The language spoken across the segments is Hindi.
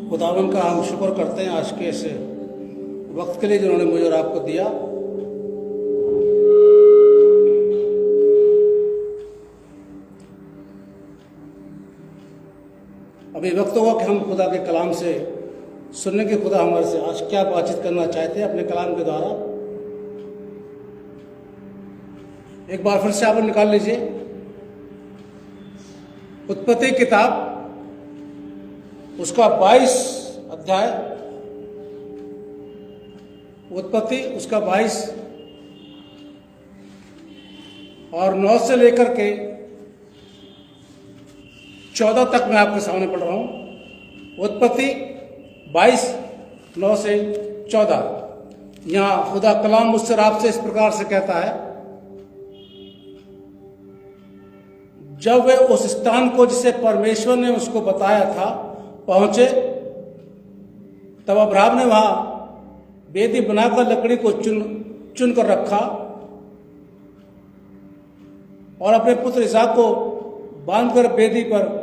खुदावन का हम शुक्र करते हैं आज के इस वक्त के लिए जिन्होंने मुझे और आपको दिया। अभी वक्त होगा कि हम खुदा के कलाम से सुनने के खुदा हमारे से आज क्या बातचीत करना चाहते हैं अपने कलाम के द्वारा। एक बार फिर से आप निकाल लीजिए उत्पत्ति किताब, उसका 22 अध्याय, उत्पत्ति उसका 22 और 9 से लेकर के 14 तक मैं आपके सामने पढ़ रहा हूं। उत्पत्ति 22 9 से 14। यहां खुदा कलाम मुझसे आपसे इस प्रकार से कहता है, जब वे उस स्थान को जिसे परमेश्वर ने उसको बताया था पहुंचे, तब अब्राहम ने वहां वेदी बनाकर लकड़ी को चुन कर रखा और अपने पुत्र इसहाक को बांधकर वेदी पर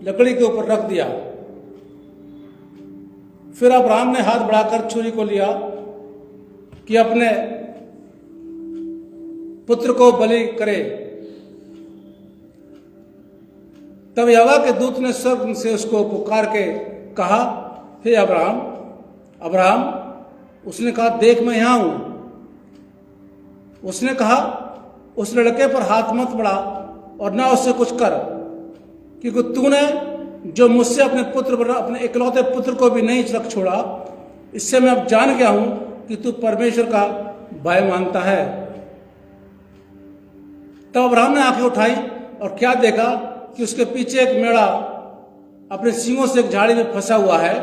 लकड़ी के ऊपर रख दिया। फिर अब्राहम ने हाथ बढ़ाकर छुरी को लिया कि अपने पुत्र को बलि करे। तब यहोवा के दूत ने स्वर्ग से उसको पुकार के कहा, हे अब्राहम, अब्राहम। उसने कहा, देख मैं यहां हूं। उसने कहा, उस लड़के पर हाथ मत बढ़ा और ना उससे कुछ कर, क्योंकि तूने जो मुझसे अपने इकलौते पुत्र को भी नहीं रख छोड़ा, इससे मैं अब जान गया हूं कि तू परमेश्वर का भय मानता है। तब अब्राहम ने आंखें उठाई और क्या देखा कि उसके पीछे एक मेढ़ा अपने सींगों से एक झाड़ी में फंसा हुआ है।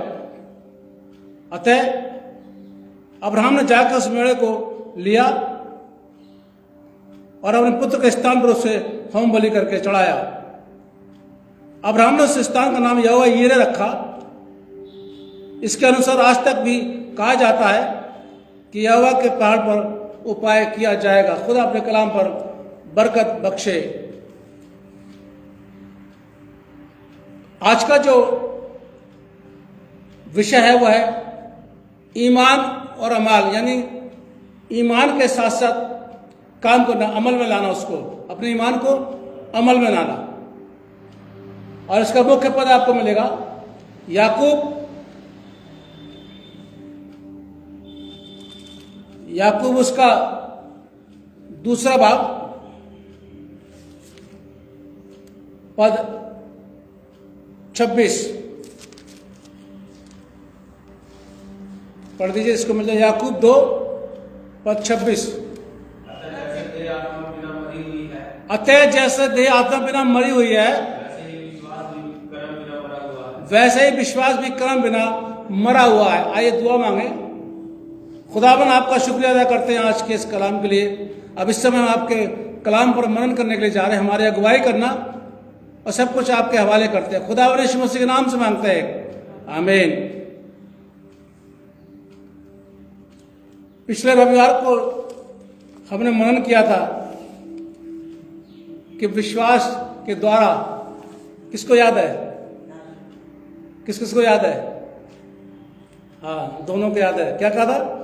अतः अब्राहम ने जाकर उस मेढ़े को लिया और अपने पुत्र के स्थान पर उसे होम बलि करके चढ़ाया। अब्राहम ने उस स्थान का नाम यहोवा यीरे रखा। इसके अनुसार आज तक भी कहा जाता है कि यहोवा के पहाड़ पर उपाय किया जाएगा। खुदा अपने कलाम पर बरकत बख्शे। आज का जो विषय है वह है ईमान और अमाल, यानी ईमान के साथ साथ काम करना, अमल में लाना, उसको अपने ईमान को अमल में लाना। और इसका मुख्य पद आपको मिलेगा याकूब उसका दूसरा भाग, पद 26 पढ़ दीजिए, इसको मिल जाए। याकूब 2 पद 26। अतः जैसे देह आत्मा बिना मरी हुई है, वैसे ही विश्वास भी कर्म बिना मरा हुआ है। आइए दुआ मांगे। खुदावन आपका शुक्रिया अदा करते हैं आज के इस कलाम के लिए। अब इस समय हम आपके कलाम पर मनन करने के लिए जा रहे हैं। हमारी अगुवाई करना और सब कुछ आपके हवाले करते हैं। खुदावन यीशु मसीह के नाम से मांगते हैं, आमीन। पिछले रविवार को हमने मनन किया था कि विश्वास के द्वारा, किसको याद है? किसको याद है? हाँ, दोनों को याद है। क्या कहा था?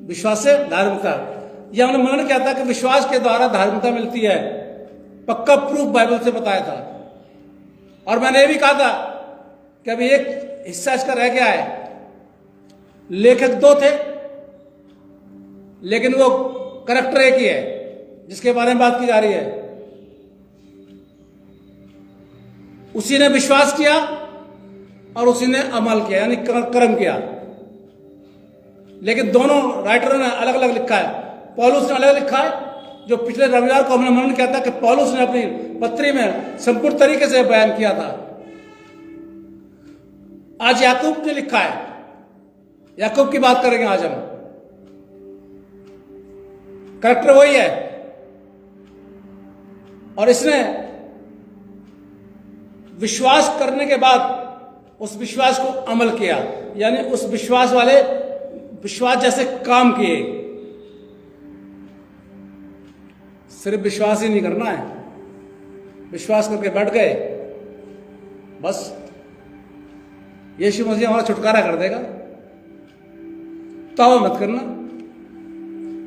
विश्वास से धार्मिकता। यह हमने मनन किया था कि विश्वास के द्वारा धार्मिकता मिलती है। पक्का प्रूफ बाइबल से बताया था। और मैंने ये भी कहा था कि अभी एक हिस्सा इसका रह गया है। लेखक 2 थे, लेकिन वो करैक्टर एक ही है जिसके बारे में बात की जा रही है। उसी ने विश्वास किया और उसी ने अमल किया, यानी कर्म किया। लेकिन दोनों राइटरों ने अलग अलग लिखा है। पौलुस ने अलग लिखा है, जो पिछले रविवार को हमने मनन किया था कि पौलुस ने अपनी पत्री में संपूर्ण तरीके से बयान किया था। आज याकूब ने लिखा है। याकूब की बात करेंगे आज हम। करैक्टर वही है और इसने विश्वास करने के बाद उस विश्वास को अमल किया, यानी उस विश्वास जैसे काम किए। सिर्फ विश्वास ही नहीं करना है, विश्वास करके बैठ गए बस यीशु मसीह हमारा छुटकारा कर देगा। तौबा मत करना,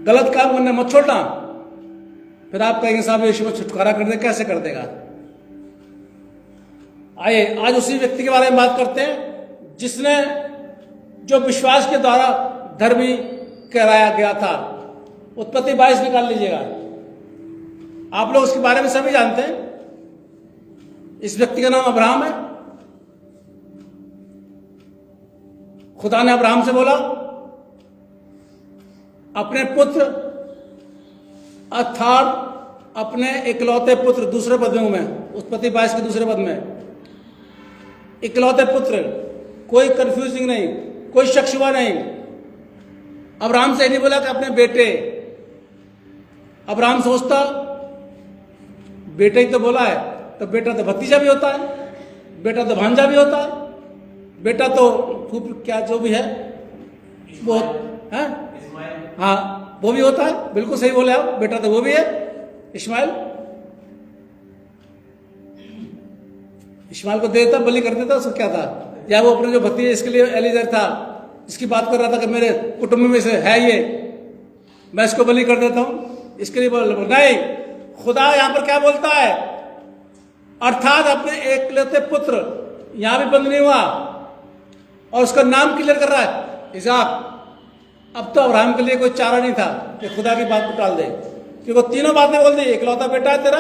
गलत काम करने मत छोड़ना। फिर आप कहेंगे साहब यीशु मसीह छुटकारा कर दे, कैसे कर देगा? आइए आज उसी व्यक्ति के बारे में बात करते हैं जिसने जो विश्वास के द्वारा धर्मी कराया गया था। उत्पत्ति 22 निकाल लीजिएगा। आप लोग उसके बारे में सभी जानते हैं। इस व्यक्ति का नाम अब्राहम है। खुदा ने अब्राहम से बोला अपने पुत्र अर्थात अपने इकलौते पुत्र, दूसरे पद में हूं मैं, उत्पत्ति 22 के दूसरे पद में, इकलौते पुत्र, कोई कंफ्यूजिंग नहीं, कोई शक शुबा नहीं। अब्राहम से नहीं बोला कि अपने बेटे। अब्राहम सोचता बेटे ही तो बोला है, तो बेटा तो भतीजा भी होता है, बेटा तो भांजा भी होता है, बेटा तो क्या जो भी है वो है, हाँ वो भी होता है। बिल्कुल सही बोले आप, बेटा तो वो भी है, इस्माइल। इस्माइल को दे देता, बलि कर देता, उसको क्या था? या वो अपने जो भतीजा इसके लिए एलिजर था, इसकी बात कर रहा था कि मेरे कुटुंब में से है ये, मैं इसको बलि कर देता हूं, इसके लिए बोल नहीं। खुदा यहां पर क्या बोलता है? अर्थात अपने एकलौते पुत्र, यहां भी बंद नहीं हुआ और उसका नाम क्लियर कर रहा है इसाक। अब तो अब्राहम के लिए कोई चारा नहीं था कि खुदा की बात को टाल दे, क्योंकि तीनों बातें बोल दी। इकलौता बेटा है तेरा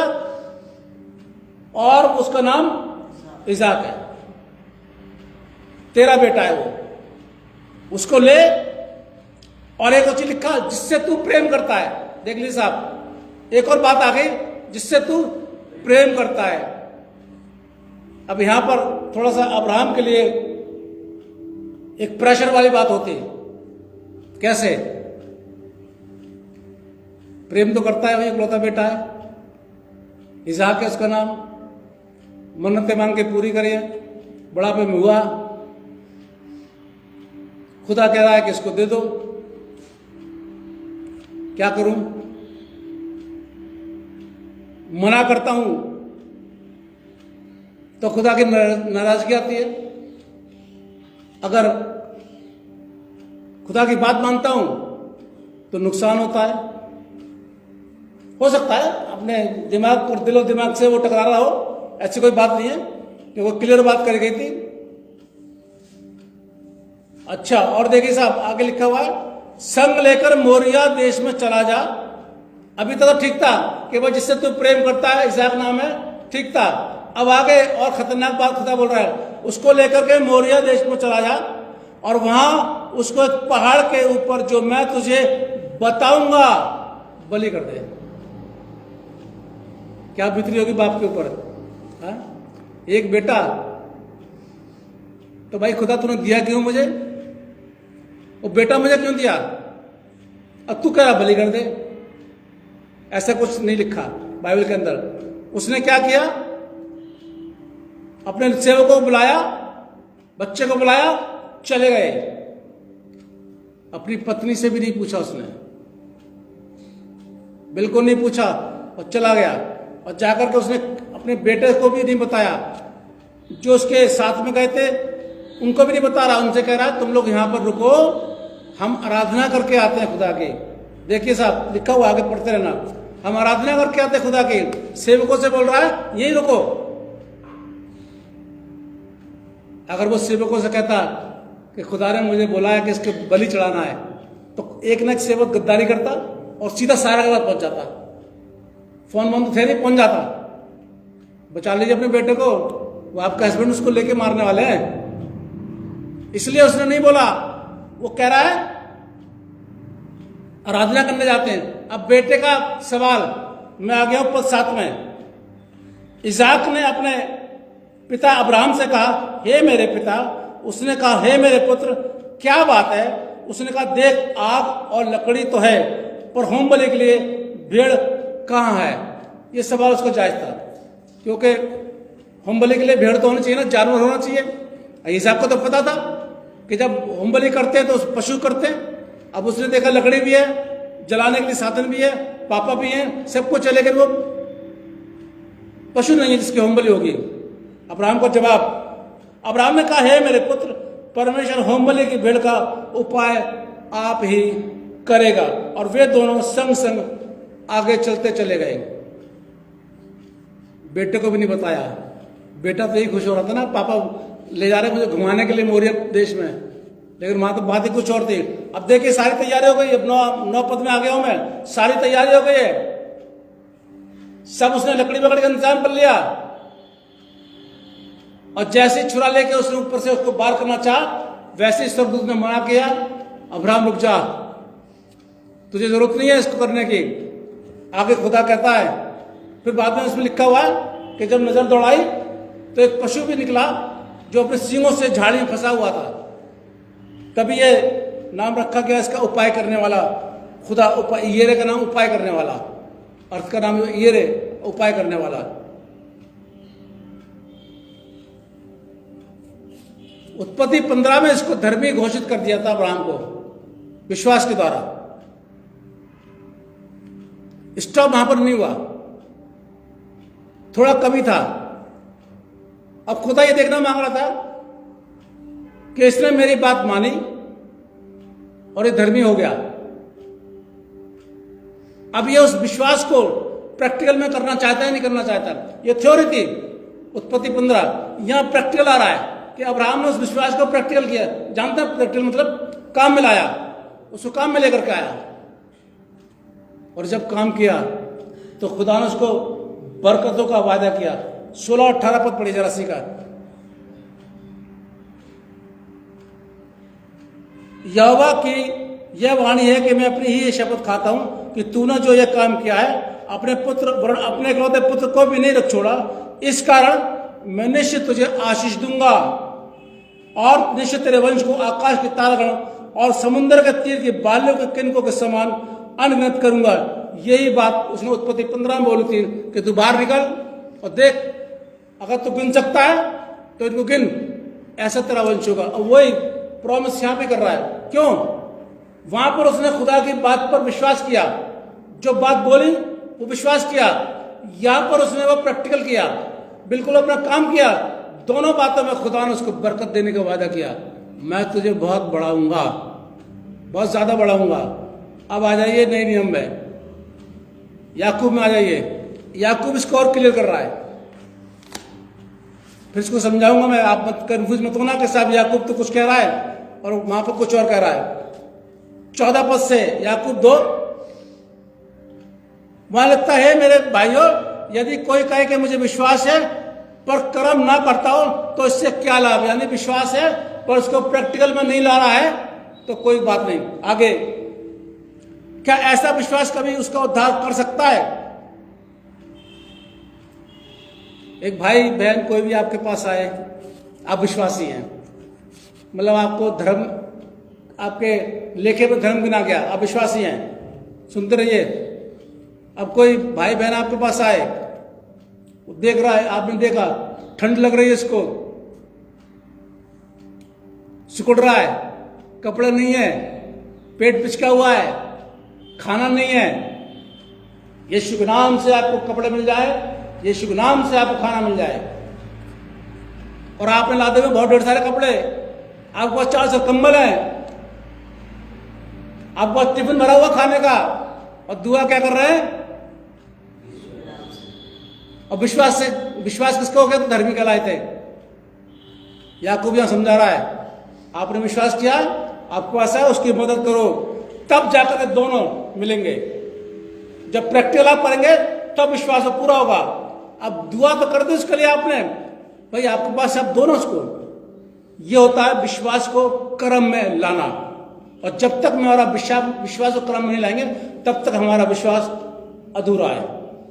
और उसका नाम इसाक है, तेरा बेटा है वो, उसको ले। और एक और चीज लिखा, जिससे तू प्रेम करता है। देख लीजिए साहब, एक और बात आ गई, जिससे तू प्रेम करता है। अब यहां पर थोड़ा सा अब्राहम के लिए एक प्रेशर वाली बात होती है। कैसे? प्रेम तो करता है, वही इकलौता बेटा है, इसाक है उसका नाम, मन्नतें मांग के पूरी करिए, बुढ़ापे में हुआ, खुदा कह रहा है कि इसको दे दो, क्या करूं? मना करता हूं तो खुदा की नाराजगी आती है। अगर खुदा की बात मानता हूं तो नुकसान होता है। हो सकता है अपने दिमाग और दिलो दिमाग से वो टकरा रहा हो, ऐसी कोई बात नहीं है, कि वो क्लियर बात कर गई थी। अच्छा, और देखिए साहब आगे लिखा हुआ है, संग लेकर मोरिया देश में चला जा। अभी तक तो ठीक था कि वो जिससे तू प्रेम करता है, इसाक नाम है, ठीक था। अब आगे और खतरनाक बात खुदा बोल रहा है, उसको लेकर के मोरिया देश में चला जा और वहां उसको एक पहाड़ के ऊपर जो मैं तुझे बताऊंगा बलि कर दे। क्या बीतरी होगी बाप के ऊपर? एक बेटा, तो भाई खुदा तूने दिया क्यों मुझे? वो बेटा मुझे क्यों दिया? अब तू कह रहा बलि कर दे। ऐसा कुछ नहीं लिखा बाइबल के अंदर। उसने क्या किया? अपने सेवकों को बुलाया, बच्चे को बुलाया, चले गए। अपनी पत्नी से भी नहीं पूछा उसने, बिल्कुल नहीं पूछा, और चला गया। और जाकर के उसने अपने बेटे को भी नहीं बताया, जो उसके साथ में गए थे उनको भी नहीं बता रहा। उनसे कह रहा है तुम लोग यहां पर रुको, हम आराधना करके आते हैं खुदा की। देखिए साहब लिखा हुआ, आगे पढ़ते रहना, हम आराधना करके आते हैं खुदा की। सेवकों से बोल रहा है यही रुको। अगर वो सेवकों से कहता कि खुदा ने मुझे बोला है कि इसके बलि चढ़ाना है, तो एक न एक सेवक गद्दारी करता और सीधा सारा के बाद पहुंच जाता। फोन बंद थे नहीं, पहुंच जाता। बचा लीजिए अपने बेटे को, वो आपका हस्बैंड उसको लेके मारने वाले हैं। इसलिए उसने नहीं बोला। वो कह रहा है आराधना करने जाते हैं। अब बेटे का सवाल, मैं आ गया हूं पद 7 में। इसाक ने अपने पिता अब्राहम से कहा, हे मेरे पिता। उसने कहा, हे मेरे पुत्र, क्या बात है? उसने कहा, देख आग और लकड़ी तो है, पर होम बलि के लिए भेड़ कहाँ है? ये सवाल उसको जायज था, क्योंकि होम बलि के लिए भेड़ तो होनी चाहिए ना, जानवर होना चाहिए। इसाक को तो पता था कि जब होम बलि करते हैं तो पशु करते हैं। अब उसने देखा लकड़ी भी है, जलाने के लिए साधन भी है, पापा भी है, सब कुछ है, लेकिन वो पशु नहीं है जिसकी होम बलि होगी। अब्राहम को जवाब, अब्राहम ने कहा, हे मेरे पुत्र, परमेश्वर होम बलि की भेड़ का उपाय आप ही करेगा। और वे दोनों संग संग आगे चलते चले गए। बेटे को भी नहीं बताया। बेटा तो यही खुश हो रहा था ना, पापा ले जा रहे मुझे घुमाने के लिए मोरिया देश में, लेकिन वहां तो बात ही कुछ और थी। अब देखिए सारी तैयारी हो गई, अब नौ पद में आ गया हूं मैं, सारी तैयारी हो गई है, सब उसने लकड़ी पकड़ के इंतजाम कर लिया। और जैसे छुरा लेके उसने ऊपर से उसको बार करना चाहा, वैसे स्वर्गदूत ने मना किया, अब्राहम रुक जा, तुझे जरूरत नहीं है इसको करने की। आगे खुदा कहता है, फिर बाद में उसमें लिखा हुआ है कि जब नजर दौड़ाई तो एक पशु भी निकला जो अपने सींगों से झाड़ी में फंसा हुआ था। तभी ये नाम रखा गया इसका उपाय करने वाला खुदा। येरे का नाम उपाय करने वाला, अर्थ का नाम येरे, उपाय करने वाला। उत्पत्ति 15 में इसको धर्मी घोषित कर दिया था अब्राहम को विश्वास के द्वारा। स्टॉप वहां पर नहीं हुआ, थोड़ा कमी था। अब खुदा ये देखना मांग रहा था कि इसने मेरी बात मानी और ये धर्मी हो गया। अब ये उस विश्वास को प्रैक्टिकल में करना चाहता है, नहीं करना चाहता। ये थ्योरी थी उत्पत्ति 15, यहां प्रैक्टिकल आ रहा है कि अब्राहम ने उस विश्वास को प्रैक्टिकल किया। जानते हैं प्रैक्टिकल मतलब काम में लाया, उसको काम में लेकर के आया। और जब काम किया तो खुदा ने उसको बरकतों का वादा किया। 16-18 पद पढ़ी जरा सी का। यहोवा की यह वाणी है कि मैं अपनी ही शपथ खाता हूं कि तूने जो यह काम किया है अपने इकलौते पुत्र को भी नहीं रख छोड़ा। इस कारण मैं निश्चित तुझे आशीष दूंगा और निश्चित तेरे वंश को आकाश के तारागण और समुद्र के तीर की बालियों के किनकों के समान अनगिनत करूंगा। यही बात उसने उत्पत्ति 15 में बोली थी कि तू बाहर निकल और देख, अगर तू गिन सकता है तो इनको गिन, ऐसा तेरा वंश होगा। और वही प्रॉमिस यहां पे कर रहा है। क्यों? वहां पर उसने खुदा की बात पर विश्वास किया, जो बात बोली वो विश्वास किया। यहां पर उसने वो प्रैक्टिकल किया, बिल्कुल अपना काम किया। दोनों बातों में खुदा ने उसको बरकत देने का वादा किया। मैं तुझे बहुत बढ़ाऊंगा, बहुत ज्यादा बढ़ाऊंगा। अब आ जाइए नए नियम में, याकूब में आ जाइए। याकूब इसको और क्लियर कर रहा है, फिर इसको समझाऊंगा मैं। आप मत कंफ्यूज मत होना कि साहब याकूब तो कुछ कह रहा है और वहां पर कुछ और कह रहा है। 14 पद से याकूब 2 वहां लगता है, मेरे भाइयों यदि कोई कहे कि मुझे विश्वास है पर कर्म ना करता हो तो इससे क्या लाभ। यानी विश्वास है पर उसको प्रैक्टिकल में नहीं ला रहा है तो कोई बात नहीं। आगे, क्या ऐसा विश्वास कभी उसका उद्धार कर सकता है? एक भाई बहन कोई भी आपके पास आए, आप विश्वासी हैं, मतलब आपको धर्म, आपके लेखे में धर्म गिना गया, आप विश्वासी हैं, सुनते रहिए। अब कोई भाई बहन आपके पास आए, वो देख रहा है, आपने देखा ठंड लग रही है, इसको सिकुड़ रहा है, कपड़े नहीं है, पेट पिचका हुआ है, खाना नहीं है। यीशु के नाम से आपको कपड़े मिल जाए, यीशु के नाम से आपको खाना मिल जाए। और आपने लादे हुए बहुत ढेर सारे कपड़े, आपके पास 400 कंबल है, आपके पास टिफिन भरा हुआ खाने का, और दुआ क्या कर रहे हैं? और विश्वास से, विश्वास किसको हो गया तो धर्मी कहलाए थे। याकूब यहां समझा रहा है, आपने विश्वास किया, आपको पास है, उसकी मदद करो, तब जाकर के दोनों मिलेंगे। जब प्रैक्टिकल आप करेंगे तब विश्वास पूरा होगा। अब दुआ तो कर दी उसके लिए आपने, भाई आपके पास अब दोनों उसको, ये होता है विश्वास को कर्म में लाना। और जब तक हमारा विश्वास को कर्म में नहीं लाएंगे तब तक हमारा विश्वास अधूरा है।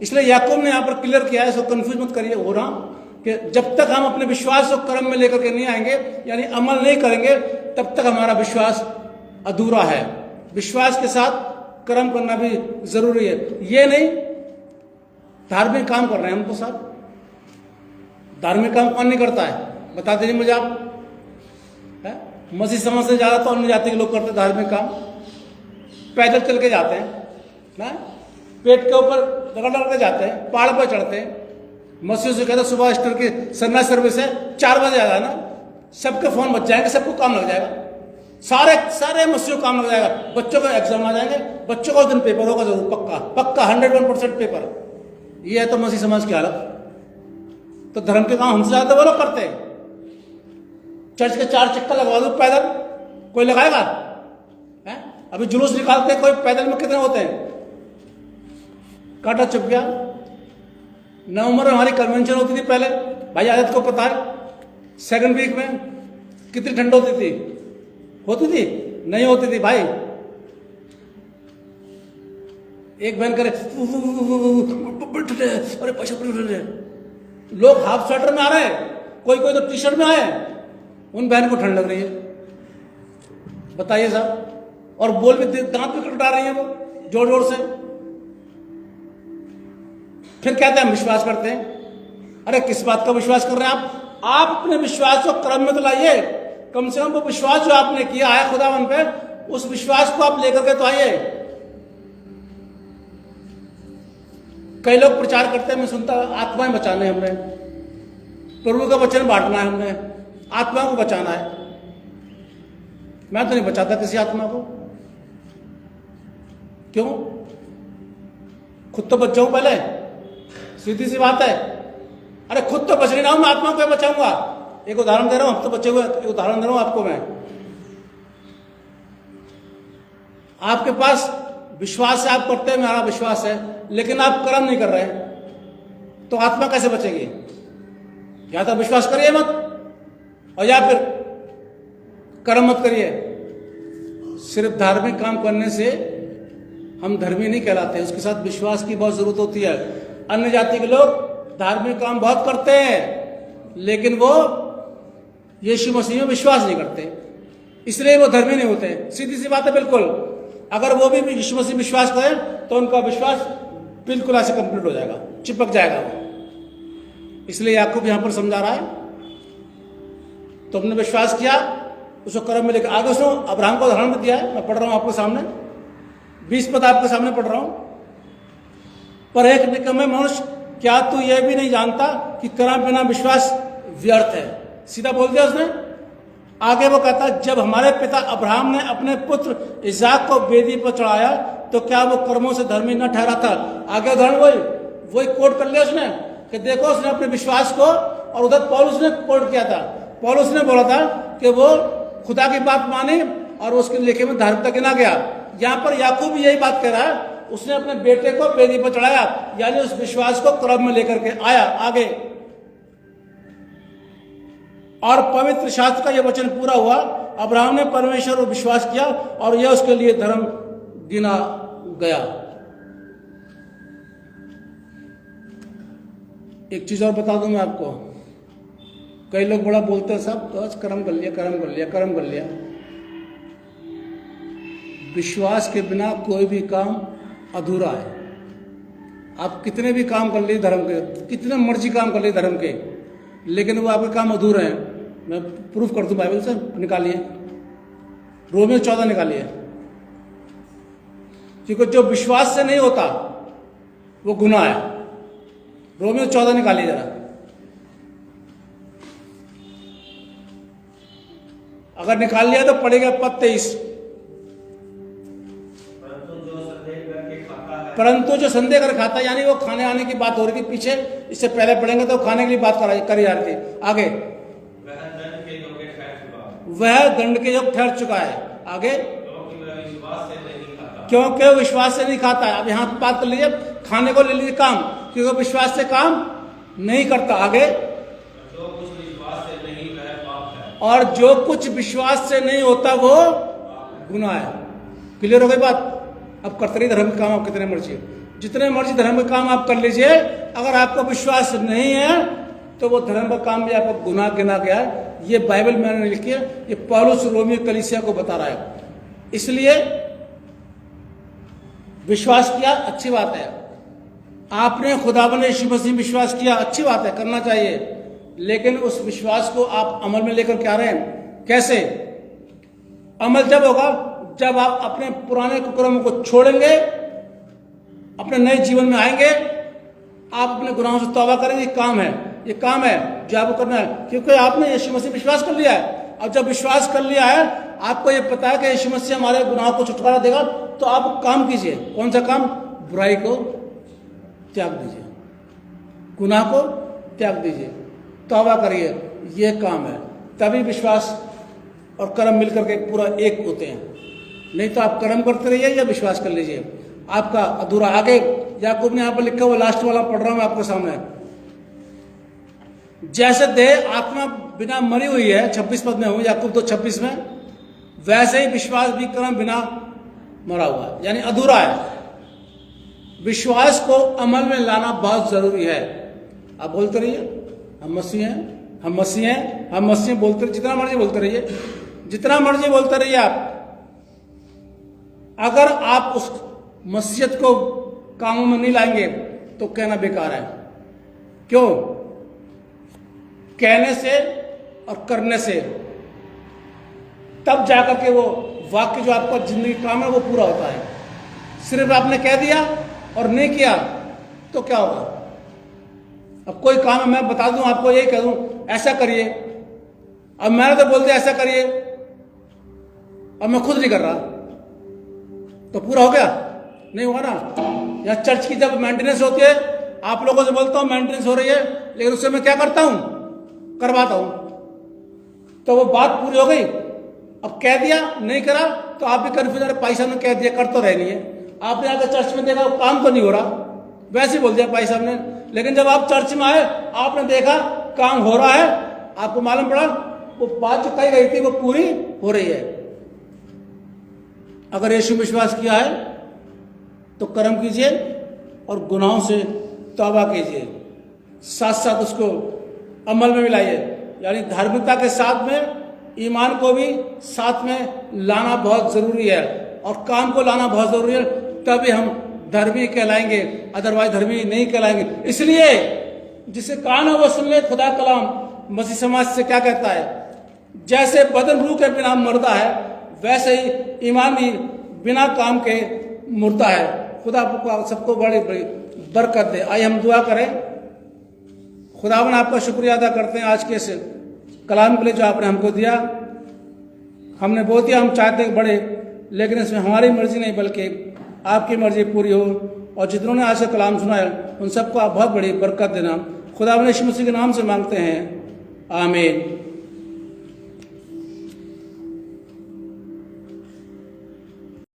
इसलिए याकूब ने यहां पर क्लियर किया है, इसको कंफ्यूज मत करिए हो रहा कि जब तक हम अपने विश्वास को कर्म में लेकर के नहीं आएंगे, यानी अमल नहीं करेंगे, तब तक हमारा विश्वास अधूरा है। विश्वास के साथ कर्म करना भी जरूरी है। ये नहीं धार्मिक काम कर रहे हैं हम तो साहब, धार्मिक काम कौन नहीं करता है? बता दीजिए मुझे आप। मसीह समाज से ज्यादा तो अन्य जाति के लोग करते धार्मिक काम, पैदल चल के जाते हैं ना, पेट के ऊपर रगड़ के जाते हैं, पहाड़ पर चढ़ते हैं। मसीह से कहते सुबह स्टर की सन्ना सर्विस है, 4 बजे आ जाना, सबके फोन बच जाएंगे, सबको काम लग जाएगा, सारे सारे मसीहों को काम लग जाएगा, बच्चों का एग्जाम आ जाएंगे, बच्चों का उस दिन पेपर होगा जरूर, पक्का पक्का 101% पेपर। ये है तो मसीह समाज की हालत। तो धर्म के काम हमसे ज्यादा वो लोग करते हैं। चर्च के 4 चक्कर लगवा दो पैदल, कोई लगाएगा है? अभी जुलूस निकालते हैं, कोई पैदल में कितने होते हैं? काटा चुप गया। नवंबर में हमारी कन्वेंशन होती थी पहले, भाई आदत को पता है, सेकंड वीक में कितनी ठंड होती थी? होती थी? नहीं होती थी भाई। एक बहन करे अरे पैसा, लोग हाफ स्वेटर में आ रहे हैं, कोई कोई तो टी शर्ट में आए, उन बहन को ठंड लग रही है, बताइए साहब। और बोल भी दांत भी कटा रही है वो जोर जोर से। फिर कहते हैं हम विश्वास करते हैं। अरे किस बात का विश्वास कर रहे हैं आप अपने विश्वास को क्रम में तो लाइए। कम से कम वो विश्वास जो आपने किया है खुदावन पे, उस विश्वास को आप लेकर के तो आइए। कई लोग प्रचार करते हैं, मैं सुनता, आत्माएं बचाने हमने, प्रभु का वचन बांटना है, हमने आत्मा को बचाना है। मैं तो नहीं बचाता किसी आत्मा को। क्यों? खुद तो बच जाऊं पहले, सीधी सी बात है। अरे खुद तो बच नहीं रहा हूं, मैं आत्मा को बचाऊंगा। एक उदाहरण दे रहा हूं, हम तो बचे हुए, एक उदाहरण दे रहा हूं आपको मैं। आपके पास विश्वास है, आप करते हैं, मेरा विश्वास है, लेकिन आप कर्म नहीं कर रहे, तो आत्मा कैसे बचेगी? या तो विश्वास करिए मत, और या फिर कर्म मत करिए। सिर्फ धार्मिक काम करने से हम धर्मी नहीं कहलाते, उसके साथ विश्वास की बहुत जरूरत होती है। अन्य जाति के लोग धार्मिक काम बहुत करते हैं, लेकिन वो यीशु मसीह में विश्वास नहीं करते, इसलिए वो धर्मी नहीं होते। सीधी सी बात है बिल्कुल। अगर वो भी यीशु मसीह विश्वास करें तो उनका विश्वास बिल्कुल ऐसे कंप्लीट हो जाएगा, चिपक जाएगा वो। इसलिए याकूब यहां पर समझा रहा है, तुमने विश्वास किया, उसको कर्म में लेकर आगे। उसने अब्राहम को उदाहरण में दिया है, मैं पढ़ रहा हूं आपके सामने, 20 पद आपके सामने पढ़ रहा हूं। पर एक निकम्मे मनुष्य, क्या तू यह भी नहीं जानता कि कर्म बिना विश्वास व्यर्थ है? सीधा बोल दिया उसने। आगे वो कहता, जब हमारे पिता अब्राहम ने अपने पुत्र इसाक को वेदी पर चढ़ाया, तो क्या वो कर्मों से धर्मी न ठहरा था? आगे उदाहरण वही कोट कर लिया उसने कि देखो, उसने अपने विश्वास को, और उधर पौलुस ने कोट किया था। पौलुस ने बोला था कि वो खुदा की बात मानी और उसके लेखे में धार्मिकता गिना गया। यहां पर याकूब यही बात कह रहा है, उसने अपने बेटे को वेदी पर चढ़ाया, यानी उस विश्वास को क्रम में लेकर के आया आगे, और पवित्र शास्त्र का यह वचन पूरा हुआ। अब्राहम ने परमेश्वर को विश्वास किया और यह उसके लिए धर्म गिना गया। एक चीज और बता दूं मैं आपको, कई लोग बड़ा बोलते हैं, सब तो कर्म कर लिया, कर्म कर लिया, कर्म कर लिया। विश्वास के बिना कोई भी काम अधूरा है। आप कितने भी काम कर लिए धर्म के, कितने मर्जी काम कर लिए धर्म के, लेकिन वो आपके काम अधूरे हैं। मैं प्रूफ कर दूं बाइबल से, निकालिए रोमियो 14 निकालिए। क्योंकि जो विश्वास से नहीं होता वो गुनाह है। रोमियो 14 निकालिए जरा। अगर निकाल लिया तो पड़ेगा पद 23। परंतु जो संदेह कर खाता है, यानी वो खाने आने की बात हो रही थी पीछे, इससे पहले पढ़ेंगे तो खाने के लिए बात करी जा रही थी। आगे, वह दंड के योग ठहर चुका है। आगे, क्योंकि विश्वास से नहीं खाता है। अब यहां बात कर लीजिए, खाने को ले लीजिए काम, क्योंकि विश्वास से काम नहीं करता। आगे, और जो कुछ विश्वास से नहीं होता वो गुनाह है। क्लियर हो गई बात? अब करते रहिए धर्म के काम, आप कितने मर्जी, जितने मर्जी धर्म के काम आप कर लीजिए, अगर आपको विश्वास नहीं है तो वो धर्म का काम भी आपको गुनाह गिना गया है। ये बाइबल में मैंने लिखी है, ये पौलुस रोमियो कलीसिया को बता रहा है। इसलिए विश्वास किया, अच्छी बात है। आपने खुदावंद यीशु मसीह विश्वास किया, अच्छी बात है, करना चाहिए। लेकिन उस विश्वास को आप अमल में लेकर के आ रहे हैं। कैसे अमल? जब होगा जब आप अपने पुराने कुकर्मों को छोड़ेंगे, अपने नए जीवन में आएंगे, आप अपने गुनाहों से तौबा करेंगे, काम है। ये काम है जो आपको करना है, क्योंकि आपने यीशु मसीह विश्वास कर लिया है। अब जब विश्वास कर लिया है, आपको ये पता है कि यीशु मसीह हमारे गुनाहों को छुटकारा देगा, तो आप काम कीजिए। कौन सा काम? बुराई को त्याग दीजिए, गुनाह को त्याग दीजिए, तौबा करिए, ये काम है। तभी विश्वास और कर्म मिलकर के पूरा एक होते हैं। नहीं तो आप कर्म करते रहिए या विश्वास कर लीजिए, आपका अधूरा। आगे याकूब ने यहाँ पर लिखा हुआ, लास्ट वाला पढ़ रहा हूं आपके सामने। जैसे देह आत्मा बिना मरी हुई है, 26 पद में हूं, याकूब 2:26 में, वैसे ही विश्वास भी कर्म बिना मरा हुआ है, यानी अधूरा है। विश्वास को अमल में लाना बहुत जरूरी है। आप बोलते रहिए हम मसीह हैं, हम मसीह हैं, हम मसीह बोलते रहिए, जितना मर्जी बोलते रहिए, जितना मर्जी बोलते रहिए आप। अगर आप उस मसीहत को कामों में नहीं लाएंगे तो कहना बेकार है। क्यों? कहने से और करने से तब जाकर के वो वाक्य जो आपका जिंदगी काम है वो पूरा होता है। सिर्फ आपने कह दिया और नहीं किया तो क्या होगा? अब कोई काम है, मैं बता दूं आपको, यही कह दूं ऐसा करिए, अब मैंने तो बोल दिया ऐसा करिए, अब मैं खुद नहीं कर रहा, तो पूरा हो गया? नहीं हुआ ना। या चर्च की जब मेंटेनेंस होती है, आप लोगों से बोलता हूं मेंटेनेंस हो रही है, लेकिन उससे मैं क्या करता हूं? करवाता हूं, तो वो बात पूरी हो गई। अब कह दिया नहीं करा तो आप भी कन्फ्यूजन, पैसा ने कह दिया, कर तो रह नहीं है। आपने आगे चर्च में देखा काम तो नहीं हो रहा, वैसे ही बोल दिया भाई साहब ने, लेकिन जब आप चर्च में आए आपने देखा काम हो रहा है, आपको मालूम पड़ा वो बात जो कही गई थी वो पूरी हो रही है। अगर यीशु विश्वास किया है तो कर्म कीजिए और गुनाहों से तौबा कीजिए, साथ साथ उसको अमल में मिलाइए। यानी धार्मिकता के साथ में ईमान को भी साथ में लाना बहुत जरूरी है, और काम को लाना बहुत जरूरी है, तभी हम धर्मी कहलाएंगे, अदरवाइज धर्मी नहीं कहलाएंगे। इसलिए जिसे कान है वो सुन ले, खुदा कलाम मसीह समाज से क्या कहता है? जैसे बदन रूह के बिना मुर्दा है, वैसे ही ईमान भी बिना काम के मुर्दा है। खुदा सबको बड़ी बड़ी बरकत दे। आइए हम दुआ करें। खुदावन आपका शुक्रिया अदा करते हैं आज के इस कलाम के लिए जो आपने हमको दिया। हमने बहुत ही, हम चाहते हैं बड़े, लेकिन इसमें हमारी मर्जी नहीं बल्कि आपकी मर्जी पूरी हो। और जितनों ने आज का कलाम सुना है उन सबको आप बहुत बड़ी बरकत देना। खुदावन यीशु मसीह के नाम से मांगते हैं, आमीन।